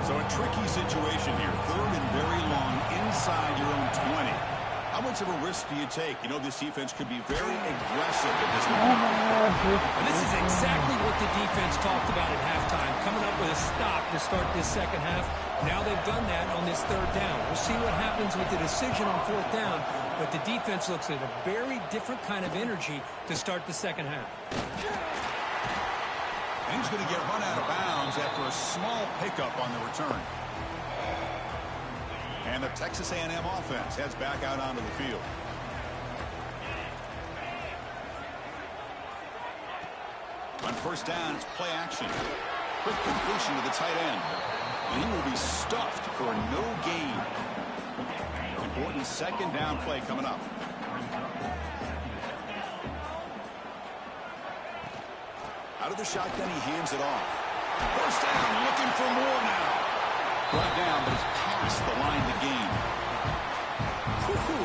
So a tricky situation here. Third and very long inside your own 20. How much of a risk do you take? You know, this defense could be very aggressive at this moment. And this is exactly what the defense talked about at halftime, coming up with a stop to start this second half. Now they've done that on this third down. We'll see what happens with the decision on fourth down, but the defense looks at a very different kind of energy to start the second half. And he's going to get run out of bounds after a small pickup on the return. And the Texas A&M offense heads back out onto the field. On first down, it's play action. Quick completion to the tight end. And he will be stuffed for no gain. Important second down play coming up. Out of the shotgun, he hands it off. First down, looking for more now. Brought down, but it's past the line to gain.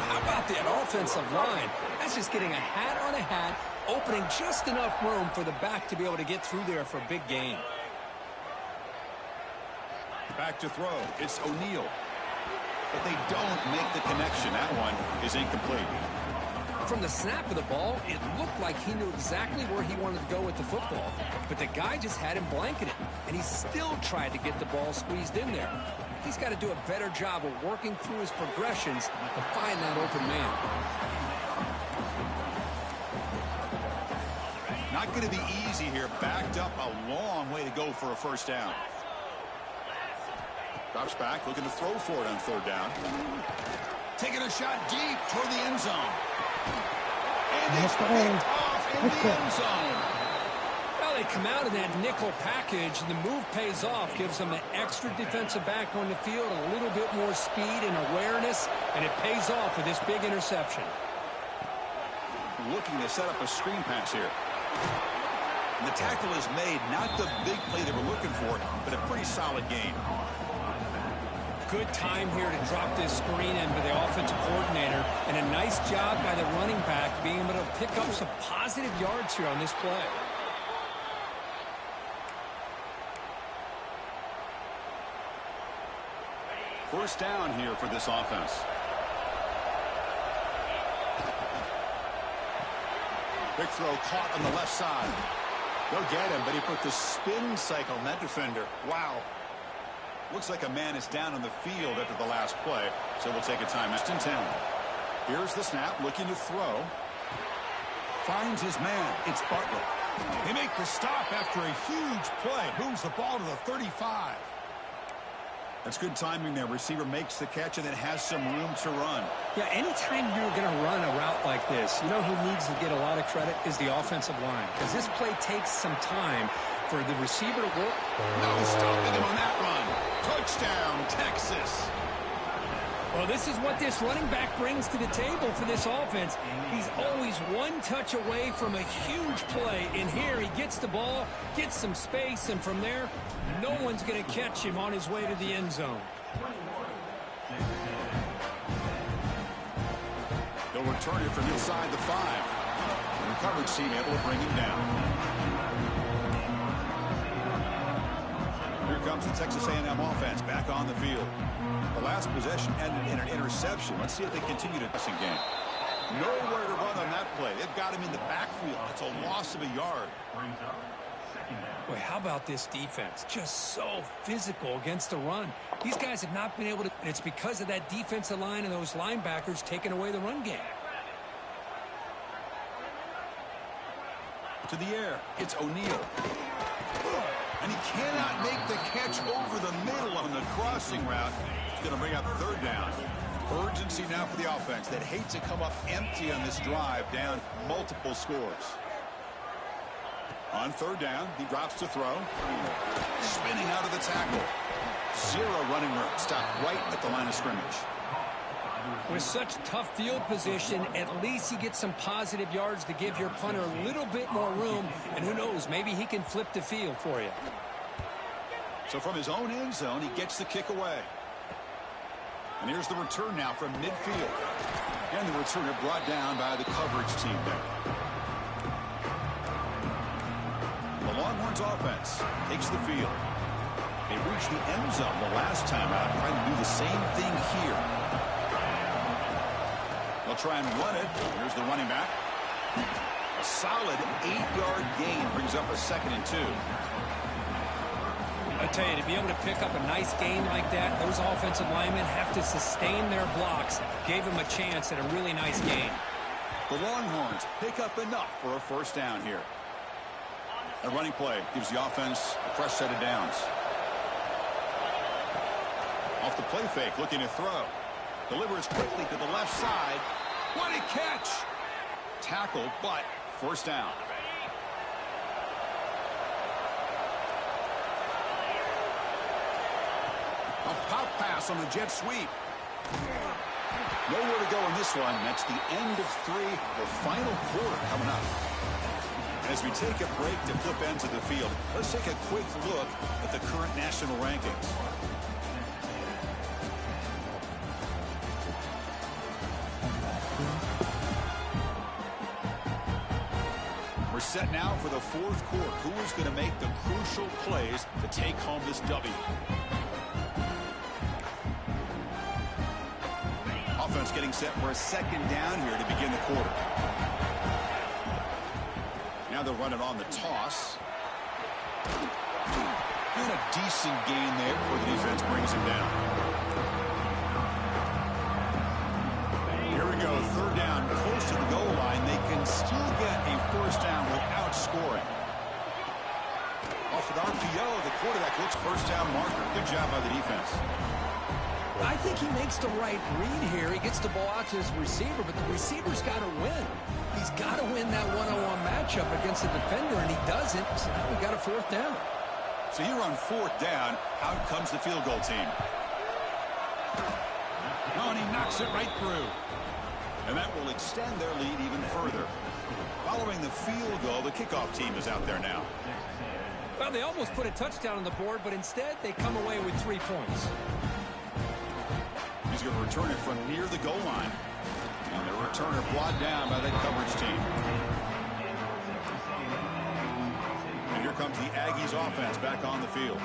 How about that offensive line? That's just getting a hat on a hat, opening just enough room for the back to be able to get through there for a big gain. Back to throw. It's O'Neal. But they don't make the connection. That one is incomplete. From the snap of the ball, it looked like he knew exactly where he wanted to go with the football. But the guy just had him blanketed, and he still tried to get the ball squeezed in there. He's got to do a better job of working through his progressions to find that open man. Not going to be easy here. Backed up a long way to go for a first down. Drops back, looking to throw for it on third down. Taking a shot deep toward the end zone. And it's picked off in the end zone. Well, they come out of that nickel package, and the move pays off. Gives them an extra defensive back on the field, a little bit more speed and awareness, and it pays off with this big interception. Looking to set up a screen pass here. And the tackle is made. Not the big play they were looking for, but a pretty solid gain. Good time here to drop this screen in for the offensive coordinator, and a nice job by the running back being able to pick up some positive yards here on this play. First down here for this offense. Big throw caught on the left side. They'll get him, but he put the spin cycle on that defender. Wow. Looks like a man is down on the field after the last play, so we'll take a timeout. 10. Here's the snap, looking to throw. Finds his man. It's Bartlett. They make the stop after a huge play. Moves the ball to the 35. That's good timing there. Receiver makes the catch and then has some room to run. Yeah, anytime you're going to run a route like this, you know who needs to get a lot of credit is the offensive line, because this play takes some time for the receiver to work. No stopping him on that run. Touchdown, Texas. Well, this is what this running back brings to the table for this offense. He's always one touch away from a huge play. And here he gets the ball, gets some space, and from there, no one's going to catch him on his way to the end zone. They'll return it from inside the 5. And the coverage team able to bring him down. Here comes the Texas A&M offense back on the field. The last possession ended in an interception. Let's see if they continue to passing game. Nowhere to run on that play. They've got him in the backfield. It's a loss of a yard. Boy, how about this defense? Just so physical against the run. These guys have not been able to, and it's because of that defensive line and those linebackers taking away the run game. To the air, it's O'Neal. And he cannot make the catch over the middle on the crossing route. He's going to bring up third down. Urgency now for the offense that hate to come up empty on this drive, down multiple scores. On third down, he drops to throw. Spinning out of the tackle. Zero running room. Stopped right at the line of scrimmage. With such tough field position, at least you get some positive yards to give your punter a little bit more room. And who knows, maybe he can flip the field for you. So from his own end zone, he gets the kick away. And here's the return now from midfield. And the returner brought down by the coverage team there. The Longhorns offense takes the field. They reach reach the end zone the last time out. Trying to do the same thing here. They'll try and run it. Here's the running back. A solid 8-yard gain brings up a 2nd and 2. I tell you, to be able to pick up a nice gain like that, those offensive linemen have to sustain their blocks. Gave them a chance at a really nice gain. The Longhorns pick up enough for a 1st down here. A running play gives the offense a fresh set of downs. Off the play fake, looking to throw. Delivers quickly to the left side. What a catch! Tackled, but 1st down. A pop pass on the jet sweep. Nowhere to go in this one. That's the end of 3. The final quarter coming up. As we take a break to flip ends of the field, let's take a quick look at the current national rankings. We're set now for the 4th quarter. Who is going to make the crucial plays to take home this W? Offense getting set for a 2nd down here to begin the quarter. Now they'll run it on the toss. And a decent gain there before the defense brings him down. Here we go, 3rd down, close to the goal line. They can still get a 1st down without scoring. Off an RPO, the quarterback looks 1st down marker. Good job by the defense. I think he makes the right read here. He gets the ball out to his receiver, but the receiver's got to win. He's got to win that one-on-one matchup against the defender, and he doesn't. So now we got a 4th down. So here on 4th down, out comes the field goal team. Oh, and he knocks it right through. And that will extend their lead even further. Following the field goal, the kickoff team is out there now. Well, they almost put a touchdown on the board, but instead they come away with 3 points. He's going to return it from near the goal line. And the returner brought down by that coverage team. And here comes the Aggies offense back on the field.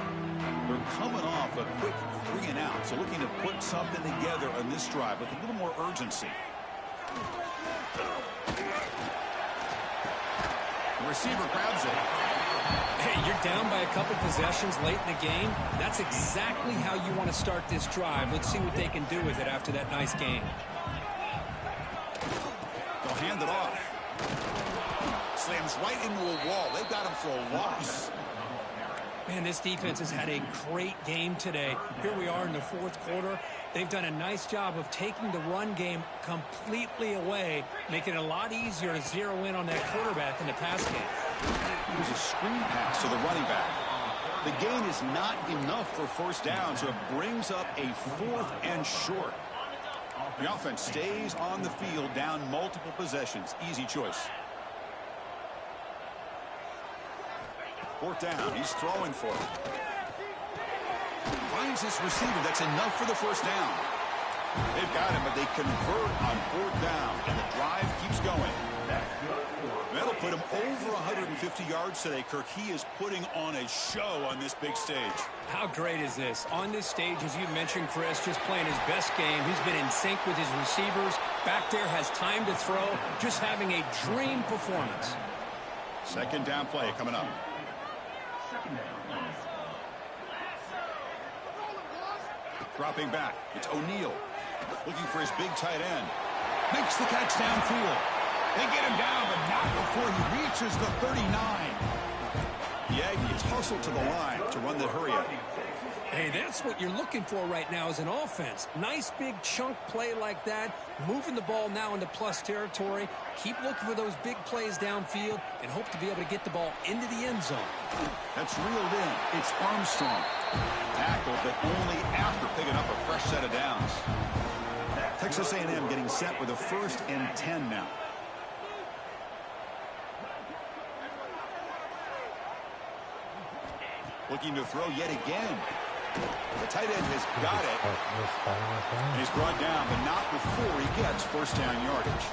They're coming off a quick 3 and out, so looking to put something together on this drive with a little more urgency. The receiver grabs it. Hey, you're down by a couple possessions late in the game. That's exactly how you want to start this drive. Let's see what they can do with it after that nice game. They'll hand it off. Slams right into a wall. They've got him for a loss. Man, this defense has had a great game today. Here we are in the 4th quarter. They've done a nice job of taking the run game completely away, making it a lot easier to zero in on that quarterback in the pass game. Here's a screen pass to the running back. The gain is not enough for 1st down, so it brings up a 4th and short. The offense stays on the field, down multiple possessions. Easy choice. 4th down. He's throwing for it. Finds his receiver. That's enough for the 1st down. They've got him, but they convert on 4th down, and the drive keeps going. That'll put him over 150 yards today, Kirk. He is putting on a show on this big stage. How great is this? On this stage, as you mentioned, Chris, just playing his best game. He's been in sync with his receivers. Back there, has time to throw. Just having a dream performance. 2nd down play coming up. Dropping back. It's O'Neal. Looking for his big tight end. Makes the catch downfield. They get him down, but not before he reaches the 39. The Aggies hustle to the line to run the hurry up. Hey, that's what you're looking for right now as an offense. Nice big chunk play like that. Moving the ball now into plus territory. Keep looking for those big plays downfield and hope to be able to get the ball into the end zone. That's reeled in. It's Armstrong. Tackled, but only after picking up a fresh set of downs. Texas A&M getting set with a 1st and 10 now. Looking to throw yet again. The tight end has got it. And he's brought down, but not before he gets 1st down yardage.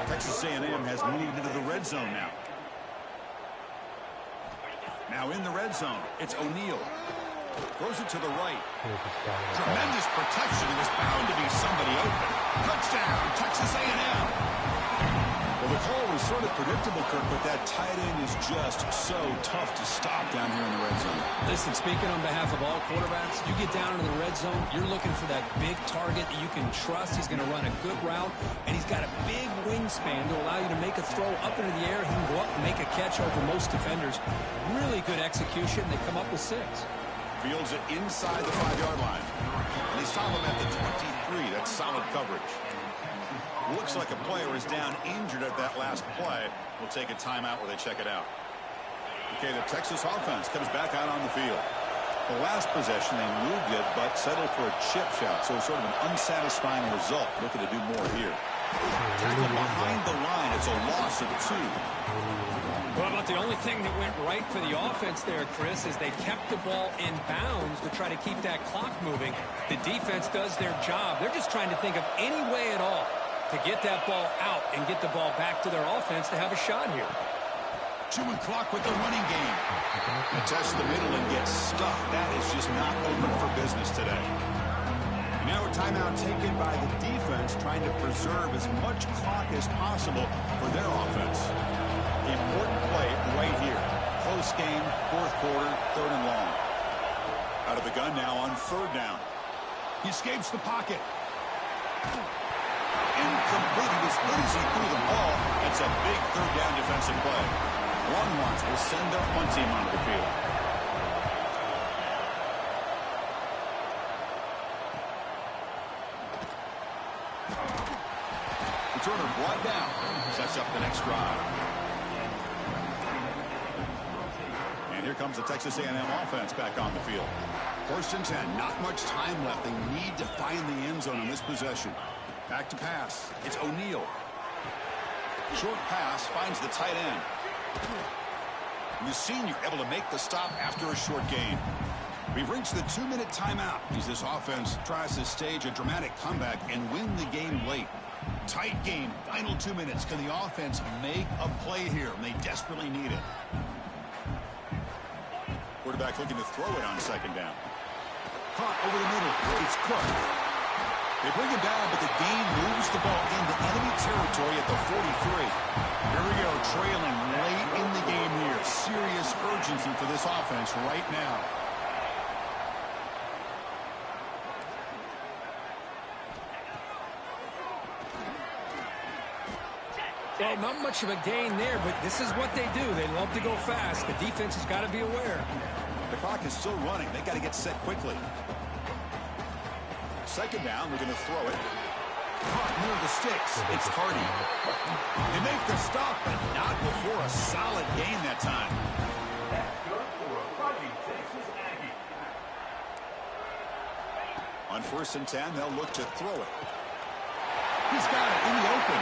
Texas A&M has moved into the red zone now. Now in the red zone, it's O'Neal. Throws it to the right. Tremendous protection. It was bound to be somebody open. Touchdown, Texas A&M. Well, the call was sort of predictable, Kirk, but that tight end is just so tough to stop down here in the red zone. Listen, speaking on behalf of all quarterbacks, you get down into the red zone, you're looking for that big target that you can trust. He's going to run a good route, and he's got a big wingspan to allow you to make a throw up into the air. He can go up and make a catch over most defenders. Really good execution. They come up with 6. Fields it inside the 5-yard line. And they stop him at the 23. That's solid coverage. Looks like a player is down injured at that last play. We'll take a timeout where they check it out. Okay, the Texas offense comes back out on the field. The last possession, they moved it, but settled for a chip shot. So sort of an unsatisfying result. Looking to do more here. Tackle behind the line. It's a loss of 2. Well, about the only thing that went right for the offense there, Chris, is they kept the ball in bounds to try to keep that clock moving. The defense does their job. They're just trying to think of any way at all to get that ball out and get the ball back to their offense to have a shot here. Chewing clock with the running game. They test the middle and get stuck. That is just not open for business today. Now a timeout taken by the defense, trying to preserve as much clock as possible for their offense. Important play right here. Close game, 4th quarter, 3rd and long. Out of the gun now on 3rd down. He escapes the pocket. Incomplete. He was good as he threw the ball. That's a big 3rd down defensive play. Longhorns will send their punt team onto the field. Returner brought down. Sets up the next drive. And here comes the Texas A&M offense back on the field. 1st and 10. Not much time left. They need to find the end zone on this possession. Back to pass. It's O'Neal. Short pass finds the tight end. And the senior able to make the stop after a short gain. We've reached the 2-minute timeout as this offense tries to stage a dramatic comeback and win the game late. Tight game. Final 2 minutes. Can the offense make a play here? And they desperately need it. Quarterback looking to throw it on 2nd down. Caught over the middle. It's Cook. They bring him down, but the gain moves the ball into enemy territory at the 43. Here we go, trailing late in the game here. Serious urgency for this offense right now. Well, not much of a gain there, but this is what they do. They love to go fast. The defense has got to be aware. The clock is still running. They got to get set quickly. 2nd down, they're going to throw it. Caught near the sticks. It's Hardy. They make the stop, but not before a solid gain that time. On 1st and 10, they'll look to throw it. He's got it in the open.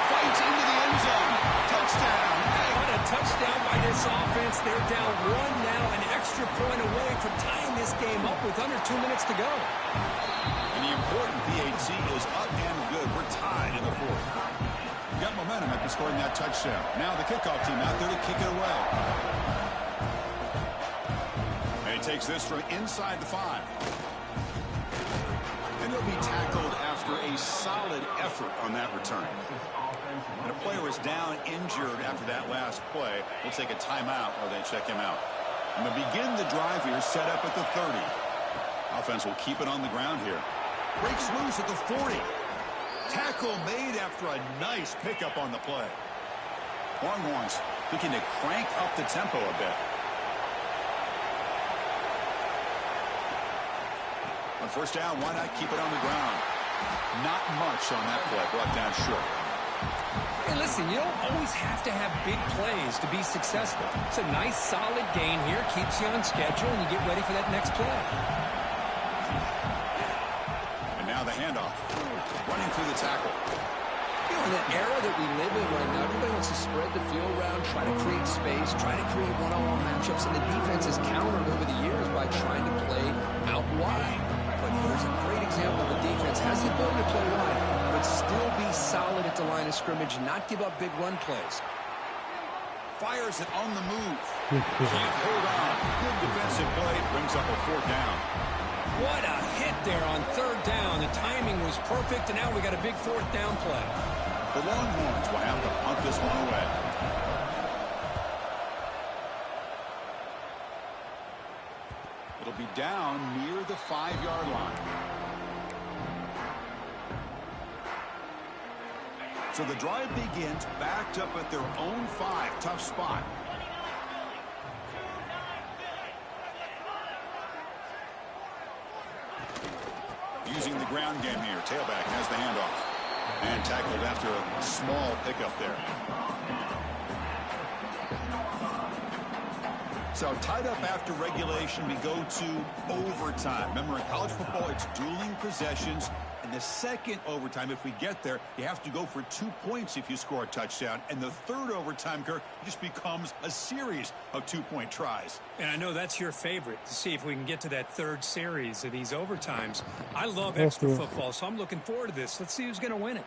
Fights into the end zone. Touchdown. What a touchdown by this offense. They're down 1 now, an extra point away from tying this game up with under 2 minutes to go. And the important PAT is up and good. We're tied in the 4th. Got momentum after scoring that touchdown. Now the kickoff team out there to kick it away. And he takes this from inside the 5. And he'll be tackled after a solid effort on that return. And a player is down injured after that last play. We'll take a timeout while they check him out. And they'll begin the drive here, set up at the 30. Offense will keep it on the ground here. Breaks loose at the 40. Tackle made after a nice pickup on the play. Longhorns looking to crank up the tempo a bit. On 1st down, why not keep it on the ground? Not much on that play, brought down short. Hey, listen, you don't always have to have big plays to be successful. It's a nice, solid gain here. Keeps you on schedule, and you get ready for that next play. And now the handoff. Running through the tackle. You know, in the era that we live in right now, everybody wants to spread the field around, try to create space, try to create one-on-one matchups, and the defense has countered over the years by trying to play out wide. But here's a great example. The defense has the ability to play wide, but still be solid at the line of scrimmage, not give up big run plays. fires it on the move. Can't hold on. Good defensive play. Brings up a 4th down. What a hit there on 3rd down. The timing was perfect, and now we got a big 4th down play. The Longhorns will have to punt this one away. It'll be down near the 5-yard line. So the drive begins backed up at their own 5. Tough spot. Using the ground game here. Tailback has the handoff. And tackled after a small pickup there. So tied up after regulation, we go to overtime. Remember, in college football, it's dueling possessions. In the second overtime, if we get there, you have to go for 2 points if you score a touchdown. And the third overtime, Kirk, just becomes a series of 2-point tries. And I know that's your favorite, to see if we can get to that 3rd series of these overtimes. I love extra football, so I'm looking forward to this. Let's see who's going to win it.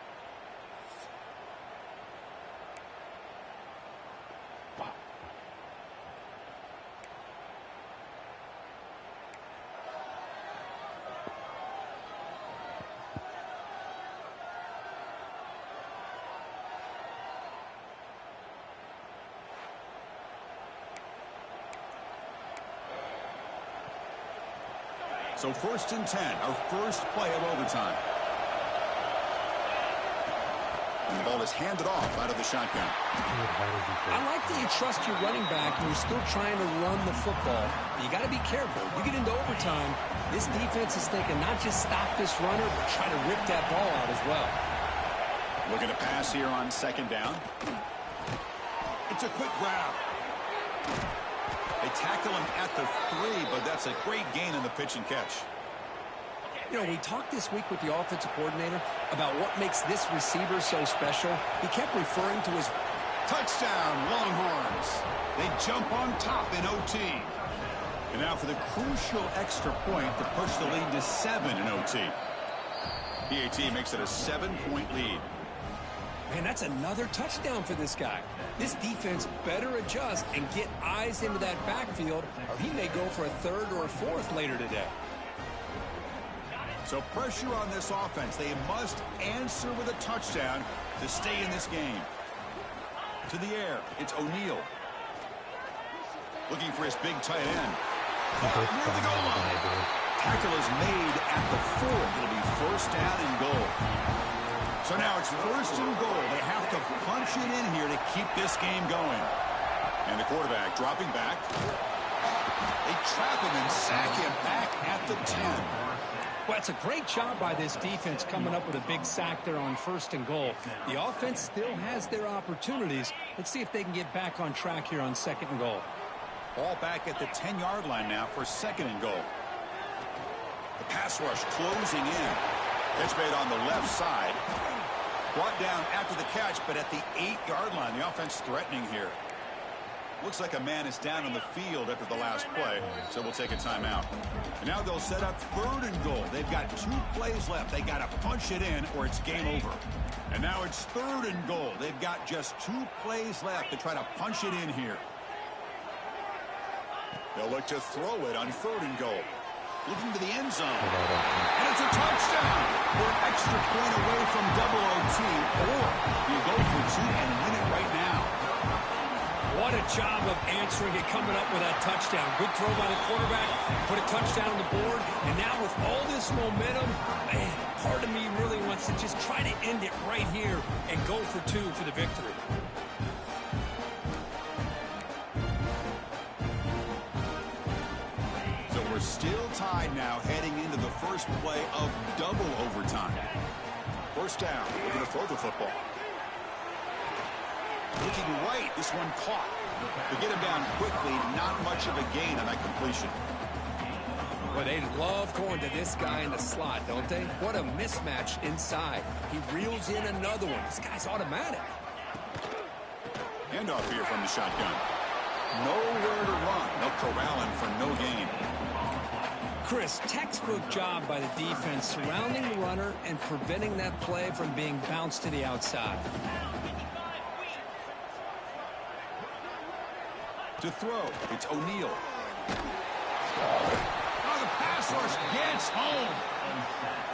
So 1st and 10, our first play of overtime. And the ball is handed off out of the shotgun. I like that you trust your running back and you're still trying to run the football. You got to be careful. You get into overtime, this defense is thinking not just stop this runner, but try to rip that ball out as well. Looking to pass here on 2nd down. It's a quick grab. They tackle him at the 3, but that's a great gain in the pitch and catch. You know, we talked this week with the offensive coordinator about what makes this receiver so special. He kept referring to his touchdown, Longhorns. They jump on top in OT. And now for the crucial extra point to push the lead to 7 in OT. PAT makes it a 7-point lead. Man, that's another touchdown for this guy. This defense better adjust and get eyes into that backfield, or he may go for a 3rd or a 4th later today. So pressure on this offense. They must answer with a touchdown to stay in this game. To the air, it's O'Neal. Looking for his big tight end. Near the goal line. Tackle is made at the 4. It'll be 1st down and goal. So now it's 1st and goal. They have to punch it in here to keep this game going. And the quarterback dropping back. They trap him and sack him back at the 10. Well, it's a great job by this defense coming up with a big sack there on 1st and goal. The offense still has their opportunities. Let's see if they can get back on track here on 2nd and goal. Ball back at the 10-yard line now for 2nd and goal. The pass rush closing in. Pitch made on the left side. Brought down after the catch, but at the 8-yard line, the offense threatening here. Looks like a man is down on the field after the last play, so we'll take a timeout. And now they'll set up 3rd and goal. They've got 2 plays left. They got to punch it in or it's game over. And now it's 3rd and goal. They've got just 2 plays left to try to punch it in here. They'll look to throw it on 3rd and goal. Looking to the end zone. And it's a touchdown. We're an extra point away from double OT, or you go for 2 and win it right now. What a job of answering it, coming up with that touchdown. Good throw by the quarterback, put a touchdown on the board, and now with all this momentum, man, part of me really wants to just try to end it right here and go for 2 for the victory. So we're still tied now heading into the first play of double overtime. 1st down, we're going to throw the football. Looking right, this one caught. To get him down quickly, not much of a gain on that completion. Well, they love going to this guy in the slot, don't they? What a mismatch inside. He reels in another one. This guy's automatic. Handoff here from the shotgun. Nowhere to run. They'll corral him for no gain. Chris, textbook job by the defense surrounding the runner and preventing that play from being bounced to the outside. to throw. It's O'Neal. Oh, the pass rush gets home.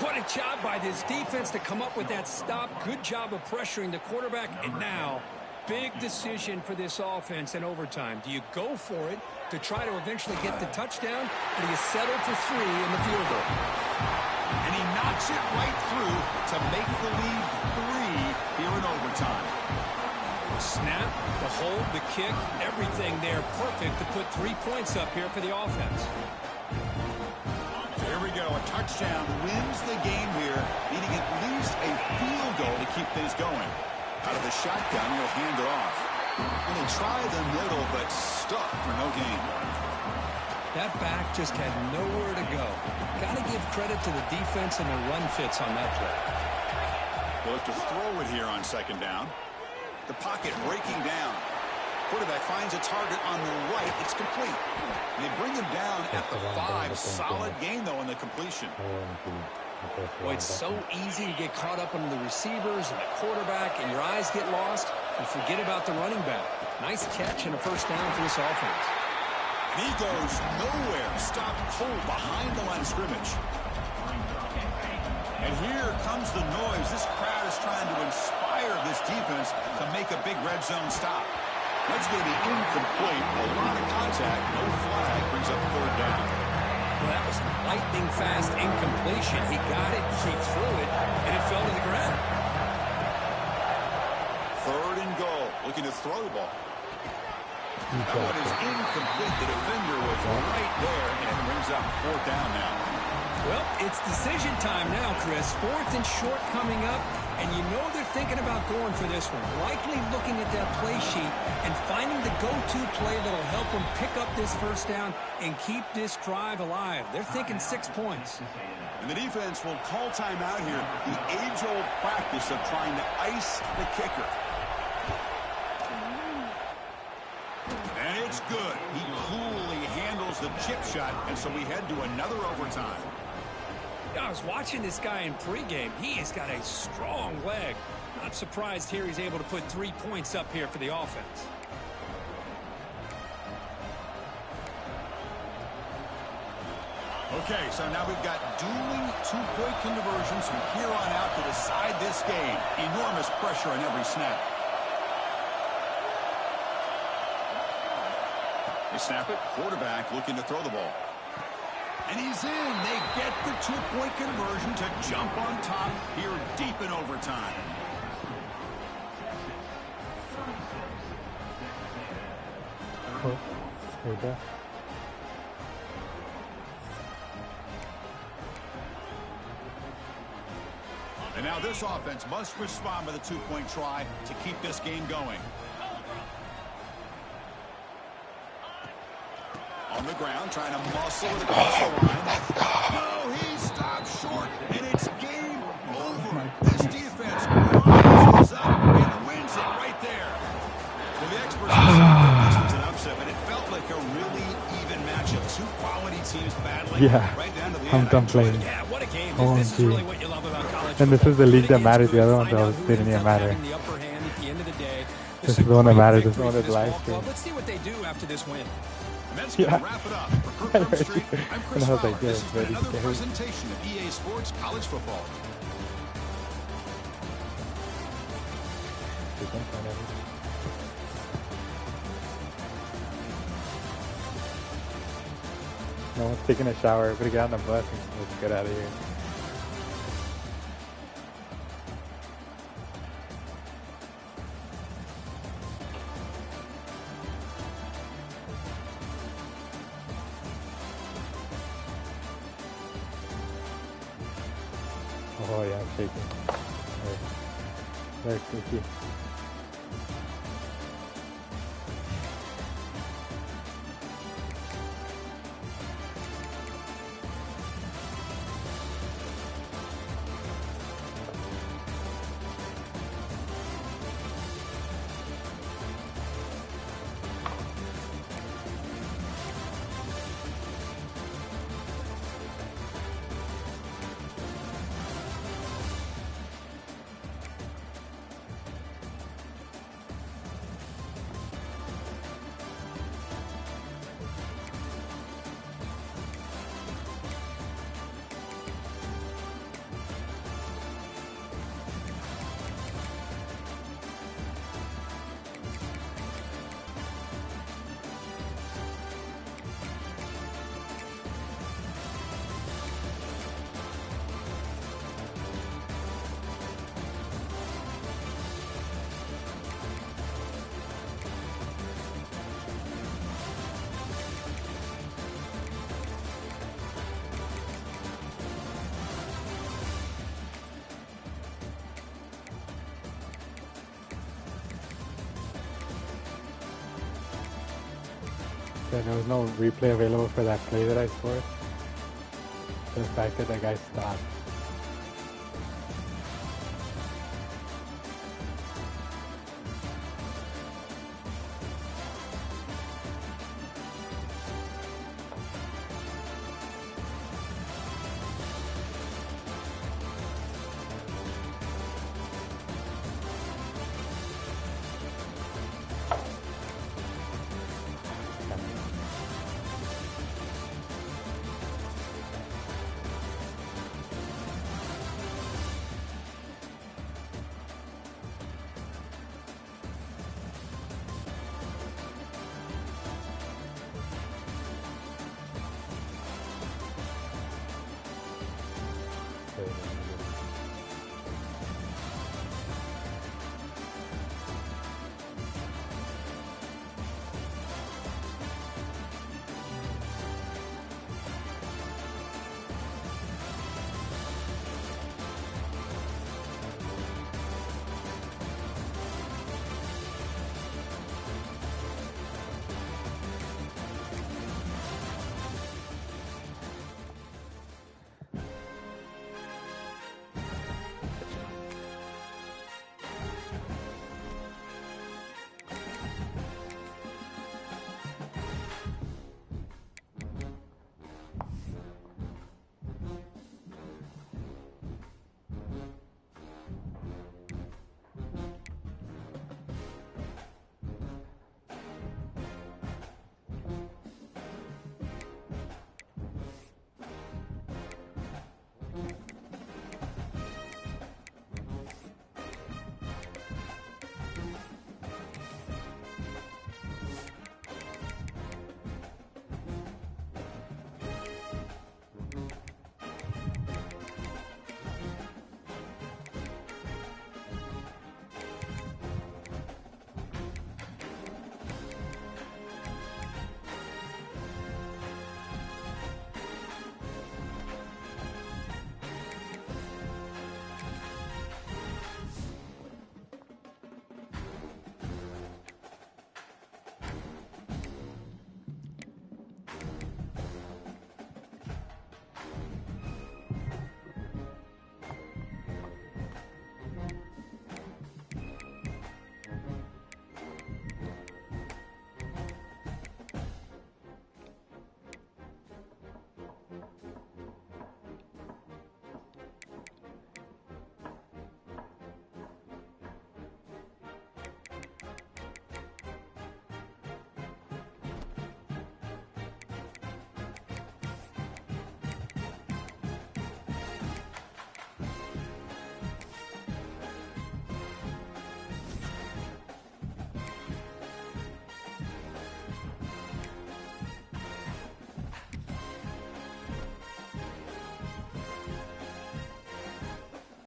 What a job by this defense to come up with that stop. Good job of pressuring the quarterback. And now, big decision for this offense in overtime. Do you go for it to try to eventually get the touchdown, or do you settle for 3 in the field goal? And he knocks it right through to make the lead 3 here in overtime. The snap, the hold, the kick, everything there perfect to put 3 points up here for the offense. Here we go. A touchdown wins the game here, needing at least a field goal to keep things going. Out of the shotgun, he'll hand it off. And they try the middle, but stuck for no gain. That back just had nowhere to go. Got to give credit to the defense and the run fits on that play. They'll look to throw it here on second down. The pocket breaking down. Quarterback finds a target on the right. It's complete. They bring him down at the 5. Solid gain, though, on the completion. Boy, it's so easy to get caught up on the receivers and the quarterback, and your eyes get lost, and forget about the running back. Nice catch and a first down for this offense. And he goes nowhere. Stopped cold behind the line of scrimmage. And here comes the noise. This crowd is trying to inspire this defense to make a big red zone stop. That's going to be incomplete. A lot of contact. No flag. Brings up third down. Well, that was lightning fast incompletion. He got it, he threw it, and it fell to the ground. Third and goal. Looking to throw the ball. That one is incomplete. The defender was right there, and it brings up fourth down now. Well, it's decision time now, Chris. 4th and short coming up, and you know they're thinking about going for this one. Likely looking at that play sheet and finding the go-to play that'll help them pick up this first down and keep this drive alive. They're thinking 6 points. And the defense will call timeout here. The age-old practice of trying to ice the kicker. And it's good. He coolly handles the chip shot, and so we head to another overtime. I was watching this guy in pregame. He has got a strong leg. Not surprised here he's able to put 3 points up here for the offense. Okay, so now we've got dueling 2-point conversions from here on out to decide this game. Enormous pressure on every snap. They snap it. Quarterback looking to throw the ball. And he's in. They get the 2-point conversion to jump on top here deep in overtime. And now this offense must respond with a 2-point try to keep this game going. On the ground, trying to muscle it across the line. No, he stops short, and it's game over. This defense rises up and wins it right there. Well, the experts said this was an upset, but it felt like a really even matchup. 2 quality teams battling right down to the end. I'm done playing. Yeah, what a game. This is really what you love about college and this is the league that matters. The other ones didn't even matter. This is the one that matters. This is the one that's live stream. Let's see what they do after this win. And that's going to wrap it up. For Kirk Street, I'm Chris Fowler. Like, this has been another presentation of EA Sports College Football. No one's taking a shower. Everybody get on the bus and let's get out of here. Oh yeah, I'm shaking. Very creepy. said, there was no replay available for that play that I scored. The fact that that guy stopped.